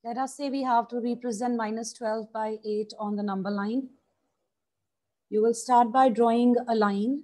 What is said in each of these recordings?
Let us say we have to represent minus 12 by 8 on the number line. You will start by drawing a line.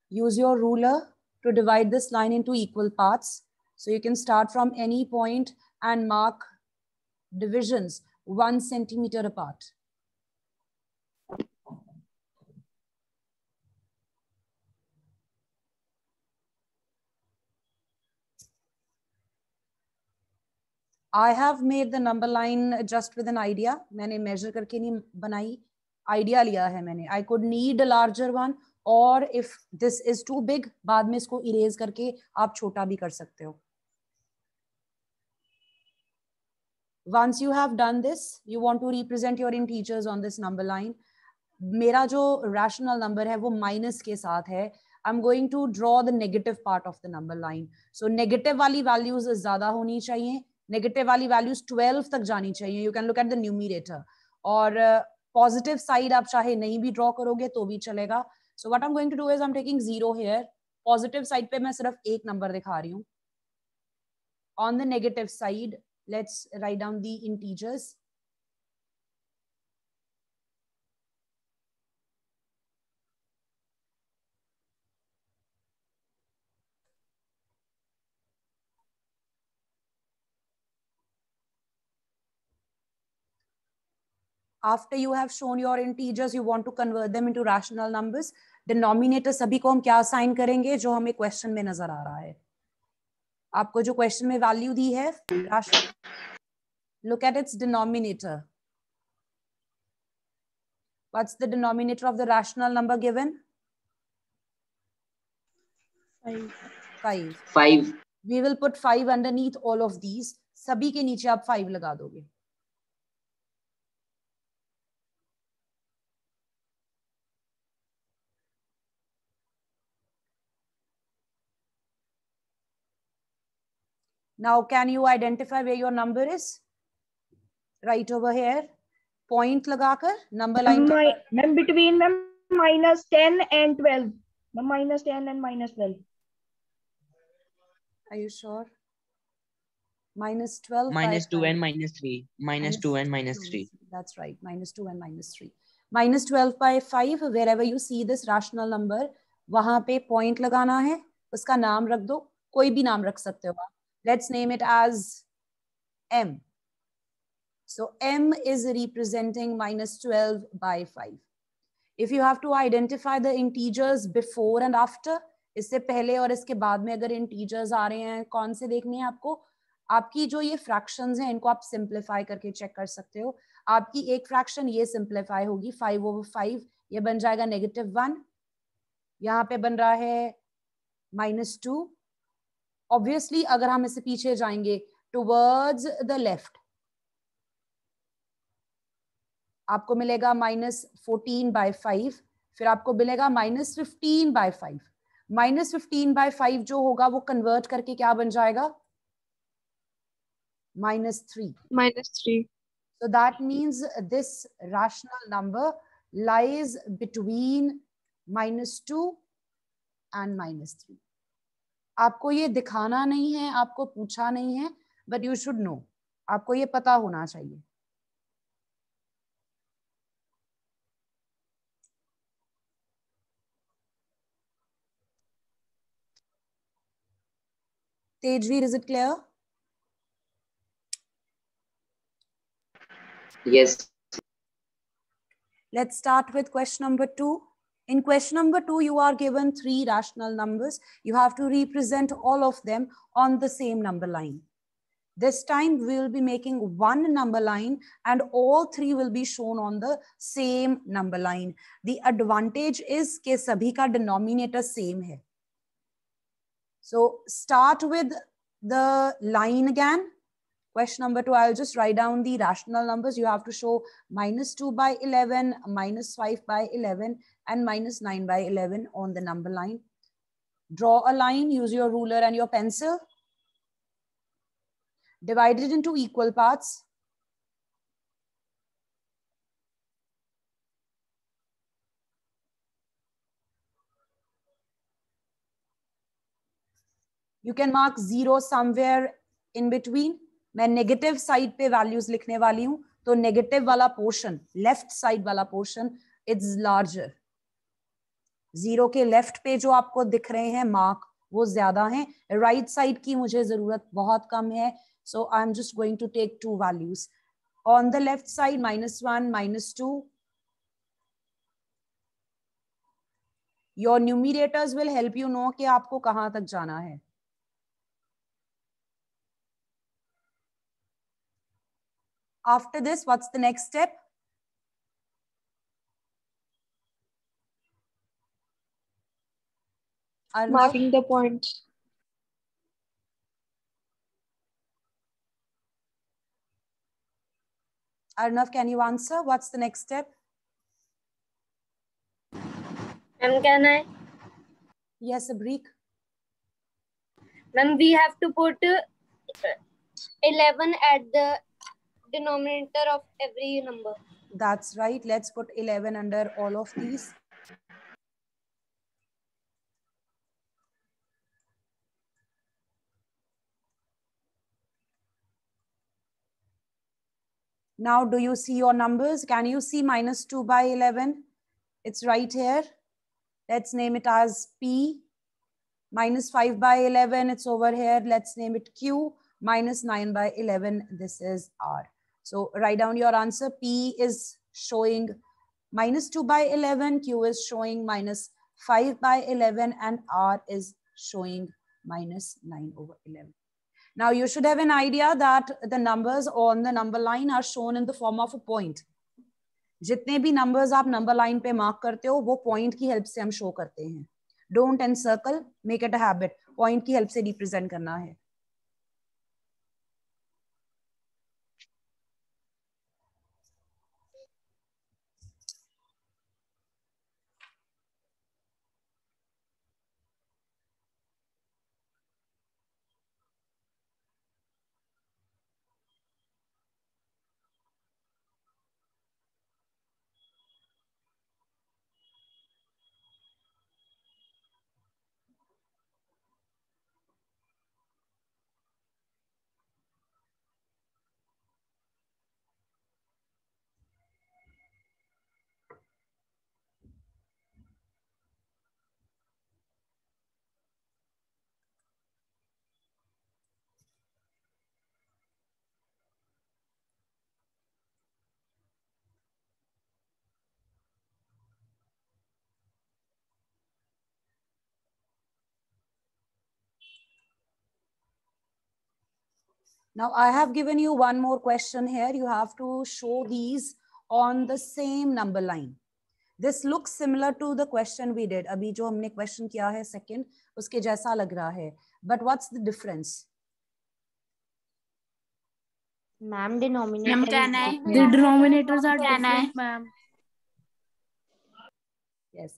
Use your ruler to divide this line into equal parts. So you can start from any point and mark divisions 1 centimeter apart. I have made the number line just with an idea. मैंने measure करके नहीं बनाई, idea लिया है मैंने. I could need a larger one, or if this is too big, बाद में इसको erase करके आप छोटा भी कर सकते हो. Once you have done this, you want to represent your integers on this number line. मेरा जो rational number है वो minus के साथ है. I'm going to draw the negative part of the number line. So negative वाली values ज़्यादा होनी चाहिए. Negative वाली values 12 तक जानी चाहिए. You can look at the numerator. और positive side आप चाहे नहीं भी draw करोगे तो भी चलेगा. So what I'm going to do is I'm taking 0 here. Positive side पे मैं सिर्फ एक number दिखा रही हूँ. On the negative side, let's write down the integers. After you have shown your integers, you want to convert them into rational numbers. Denominator सभी को हम क्या assign करेंगे जो हमें question में नजर आ रहा है. आपको जो question में value दी है, look at its denominator. What's the denominator of the rational number given? 5. 5. We will put 5 underneath all of these. सभी के नीचे आप 5 लगा दोगे. Now, can you identify where your number is? Right over here. Point लगाकर number line. Ma'am, between minus 10 and 12. Minus 10 and minus 12. Are you sure? Minus 12. Minus 2 and minus 3. Minus 2 and minus 3. That's right. Minus 2 and minus 3. Minus 12 by 5. Wherever you see this rational number, वहाँ पे point लगाना है. उसका नाम रख दो. कोई भी नाम रख सकते हो आप. Let's name it as M. So M is representing minus 12 by 5. If you have to identify the integers before and after, इससे पहले और इसके बाद में अगर integers आ रहे हैं, कौन से देखने हैं आपको? आपकी जो ये fractions हैं, इनको आप simplify करके check कर सकते हो. आपकी एक fraction ये simplify होगी 5/5. ये बन जाएगा -1. यहाँ पे बन रहा है -2. Obviously, अगर हम इससे पीछे जाएंगे towards the left, आपको मिलेगा -14/5. फिर आपको मिलेगा -15/5. -15/5 जो होगा वो कन्वर्ट करके क्या बन जाएगा? -3. -3. So that means this rational number lies between -2 and -3. आपको ये दिखाना नहीं है, आपको पूछा नहीं है, but you should know. आपको ये पता होना चाहिए. Tejveer, is it clear? Yes. Let's start with question number 2. In question number 2, you are given 3 rational numbers. You have to represent all of them on the same number line. This time we will be making one number line and all 3 will be shown on the same number line. The advantage is कि सभी का denominator same है. So start with the line again. Question number 2, I'll just write down the rational numbers. You have to show -2/11, -5/11, and -9/11 on the number line. Draw a line, use your ruler and your pencil. Divide it into equal parts. You can mark 0 somewhere in between. मैं negative side पे values लिखने वाली हूं, तो negative वाला portion, left side वाला portion it's larger. 0 के left पे जो आपको दिख रहे हैं मार्क वो ज्यादा हैं. राइट साइड की मुझे जरूरत बहुत कम है, so I'm just going to take 2 values. On the left side, -1, -2. Your numerators will help you know कि आपको कहां तक जाना है. After this, what's the next step? Arnav? Marking the points. Arnav, can you answer? What's the next step? Ma'am, can I? Yes, Abreek. Ma'am, we have to put 11 at the denominator of every number. That's right. Let's put 11 under all of these. Now, do you see your numbers? Can you see -2 by 11? It's right here. Let's name it as P. -5 by 11, it's over here. Let's name it Q. -9 by 11, this is R. So write down your answer. P is showing -2 by 11, Q is showing -5 by 11, and R is showing -9 over 11. Now you should have an idea that the numbers on the number line are shown in the form of a point. जितने भी numbers आप number line पे mark करते हो वो point की help से हम show करते हैं. Don't encircle, make it a habit. Point की help से represent करना है. Now I have given you one more question here. You have to show these on the same number line. This looks similar to the question we did. अभी जो हमने question किया है second, उसके जैसा लग रहा है. But what's the difference? Ma'am, denominator. Ma'am, can I? The denominators are different, ma'am. Yes.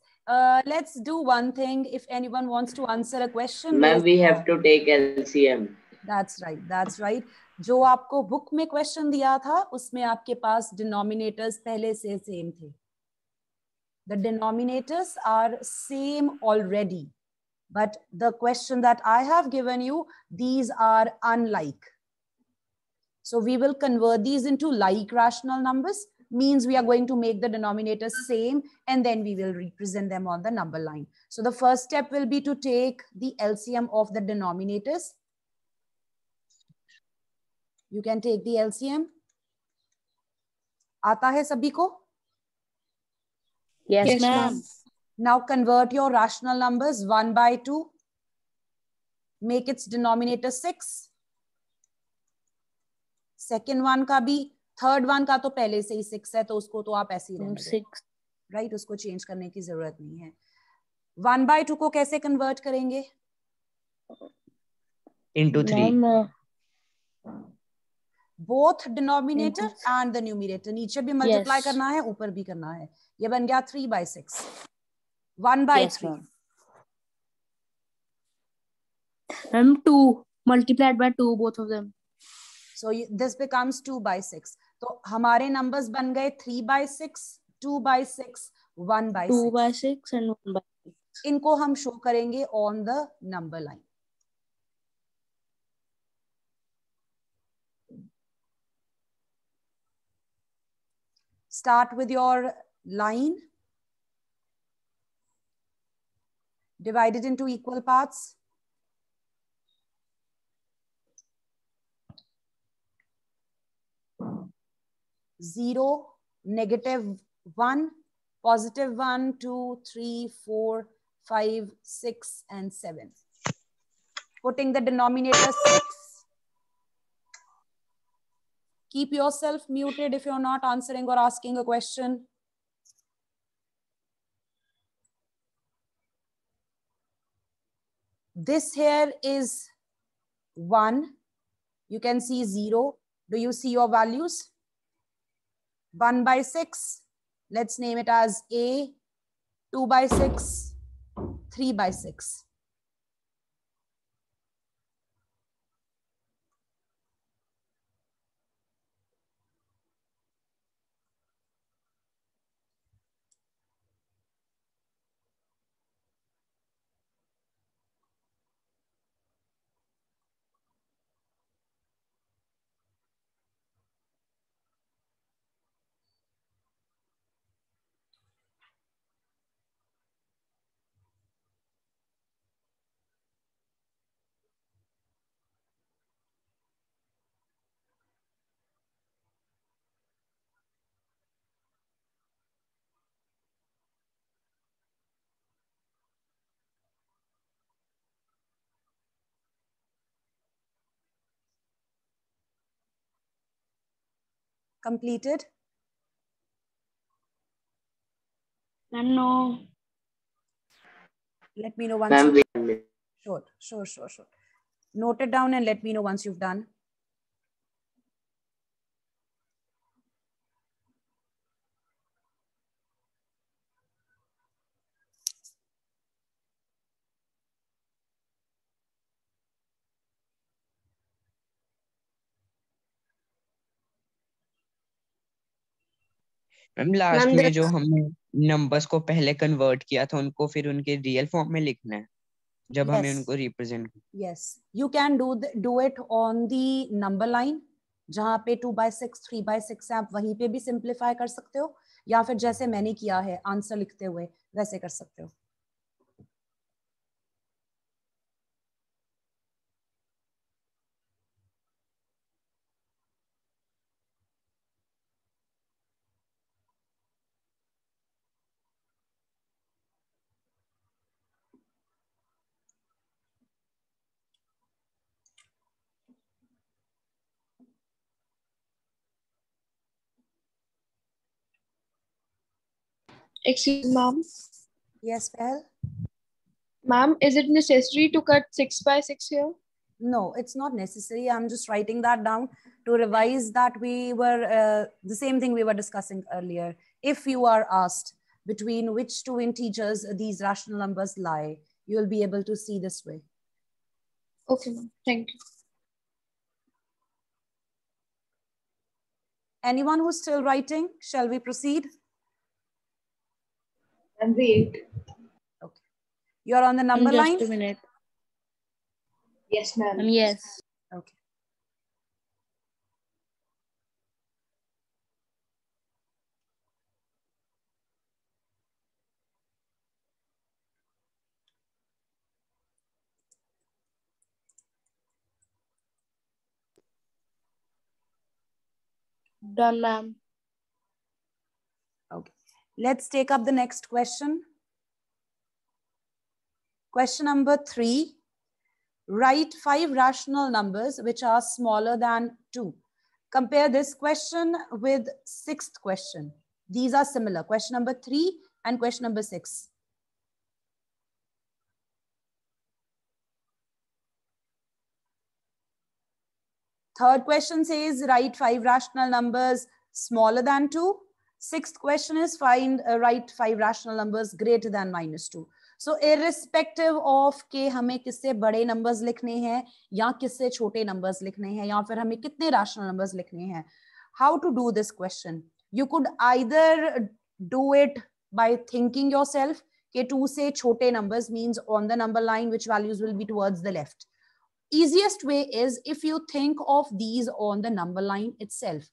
Let's do one thing. If anyone wants to answer a question. Ma'am, we have to take LCM. That's right. That's right. जो आपको book में question दिया था उसमें आपके पास denominators पहले से same थे. The denominators are same already, but the question that I have given you, these are unlike. So we will convert these into like rational numbers, means we are going to make the denominators same and then we will represent them on the number line. So the first step will be to take the LCM of the denominators. You can take the LCM. आता है सभी को? Yes, ma'am. Now convert your rational numbers 1 by 2. Make its denominator 6. Second one का भी, third one का तो पहले से ही 6 है तो उसको तो आप ऐसे ही रहने दो. 6. Right, उसको change करने की जरूरत नहीं है. 1 by 2 को कैसे convert करेंगे? Into 3. Both denominator and the numerator. नीचे भी multiply Yes. करना है, ऊपर भी करना है. ये बन गया 3 by 6. 1 by 3. Ma'am, 2 multiplied by 2, both of them. So this becomes 2 by 6. तो हमारे numbers बन गए 3 by 6, 2 by 6, 1 by 6. 2 by 6 and 1 by 6. इनको हम show करेंगे on the number line. Start with your line. Divide it into equal parts. Zero, -1, +1, 2, 3, 4, 5, 6, and 7. Putting the denominator 6. Keep yourself muted if you're not answering or asking a question. This here is 1. You can see 0. Do you see your values? 1 by 6. Let's name it as A. 2 by 6. 3 by 6. Completed? No. Let me know once. Ma'am, Sure. Note it down and let me know once you've done. Ma'am last में जो हमने numbers को पहले convert किया था उनको फिर उनके रियल फॉर्म में लिखना है जब हमें उनको represent. Yes, you can do it on the number line, जहाँ पे 2 by 6, 3 by 6 है, आप वहीं पे भी सिंप्लीफाई कर सकते हो, या फिर जैसे मैंने किया है आंसर लिखते हुए वैसे कर सकते हो। Excuse me, ma'am. Yes, Pehal? Ma'am, is it necessary to cut 6 by 6 here? No, it's not necessary. I'm just writing that down to revise that we were, the same thing we were discussing earlier. If you are asked between which two integers these rational numbers lie, you will be able to see this way. Okay, ma'am. Thank you. Anyone who's still writing, shall we proceed? And wait. Okay. You're on the number line? Just a minute. Yes, ma'am. Yes. Okay. Done, ma'am. Okay. Let's take up the next question. Question number 3. Write 5 rational numbers which are smaller than 2. Compare this question with 6th question. These are similar. Question number 3 and question number 6. Third question says write 5 rational numbers smaller than 2. 6th question is write 5 rational numbers greater than -2. So irrespective of के हमें किससे बड़े numbers लिखने हैं या किससे छोटे numbers लिखने हैं या फिर हमें कितने rational numbers लिखने हैं, how to do this question? You could either do it by thinking yourself कि 2 से छोटे numbers means on the number line which values will be towards the left. Easiest way is if you think of these on the number line itself.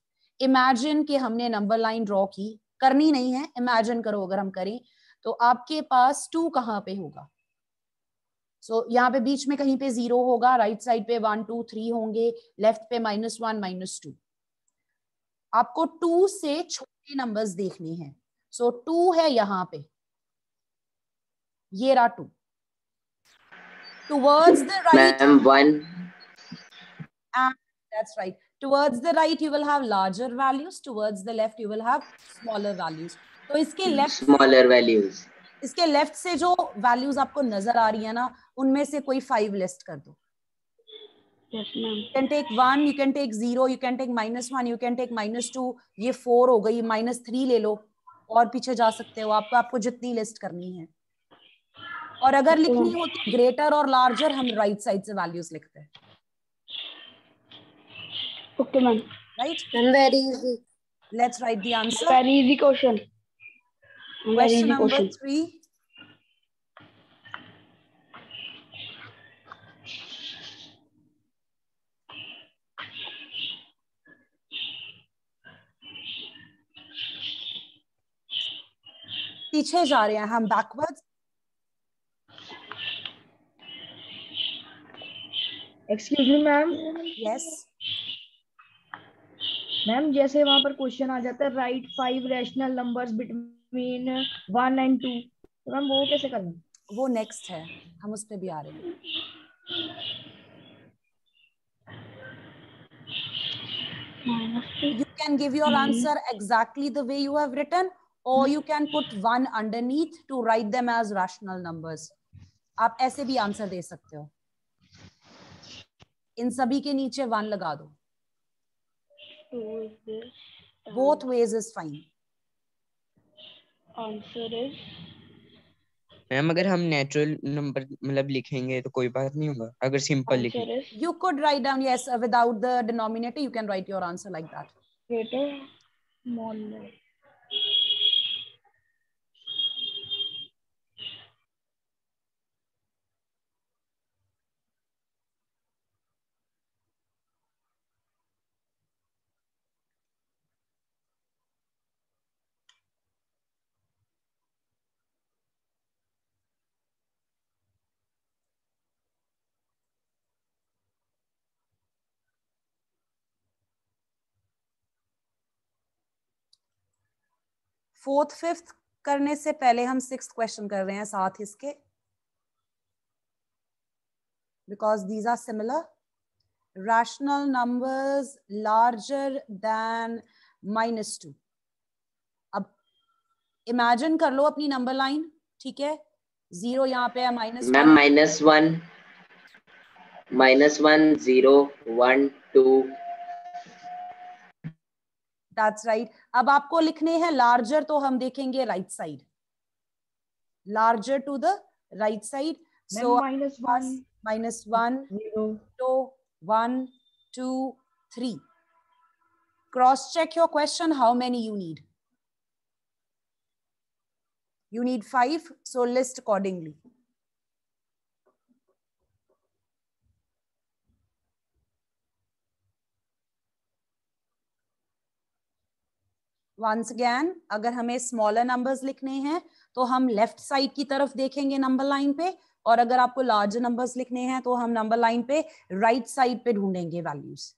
Imagine कि हमने number line draw की, करनी नहीं है, imagine करो अगर हम करें तो आपके पास 2 कहाँ पे होगा? सो यहाँ पे बीच में कहीं पे 0 होगा, राइट साइड पे 1 2 3 होंगे, लेफ्ट पे -1 -2। आपको 2 से छोटे नंबर्स देखने हैं। सो 2 है यहाँ पे, ये रहा 2। Towards the right, Ma'am, 1. that's right, towards the right you will have larger values, towards the left you will have smaller values। तो इसके लेफ्ट Smaller values. इसके लेफ्ट से जो वैल्यूज आपको नजर आ रही है ना, उनमें से कोई 5 लिस्ट कर दो। Yes, ma'am. You can take 1, you can take 0, you can take -1, you can take -2, ये 4 हो गई, -3 ले लो और पीछे जा सकते हो, आपको जितनी लिस्ट करनी है। और अगर लिखनी होती ग्रेटर और लार्जर, हम राइट साइड से वैल्यूज लिखते हैं। Okay, ma'am. Right? Very easy. Let's write the answer. Very easy question. Question number 3. पीछे जा रहे हैं हम, backwards. Excuse me, ma'am. Yes. Ma'am जैसे वहां पर क्वेश्चन आ जाता है right 5 rational numbers between 1 and 2, तो मैम वो कैसे करना? वो नेक्स्ट है, हम उस पे भी आ रहे हैं। You can give your answer exactly the way you have written, or you can put 1 underneath to write them as rational numbers. आप ऐसे भी आंसर दे सकते हो, इन सभी के नीचे 1 लगा दो। Both ways is fine. Answer is ma'am अगर हम नेचुरल नंबर मतलब लिखेंगे तो कोई बात नहीं होगा, अगर सिंपल लिखेंगे। You could write down, yes, without the denominator you can write your answer like that. greater, smaller. Fourth fifth करने से पहले हम 6th क्वेश्चन कर रहे हैं साथ इसके, because these are similar. Rational numbers larger than -2. अब इमेजिन कर लो अपनी नंबर लाइन, ठीक है? 0 यहाँ पे है, -1, Ma'am, -1, -1, 0, 1, 2. That's right. अब आपको लिखने हैं लार्जर, तो हम देखेंगे right side, larger to the right side. So -1, -1, 0, 2, 1, 2, 3. Cross check your question. How many you need? You need 5. So list accordingly. Once again, अगर हमें स्मॉलर नंबर्स लिखने हैं तो हम लेफ्ट साइड की तरफ देखेंगे नंबर लाइन पे, और अगर आपको लार्जर नंबर्स लिखने हैं तो हम नंबर लाइन पे राइट साइड पे ढूंढेंगे वैल्यूज।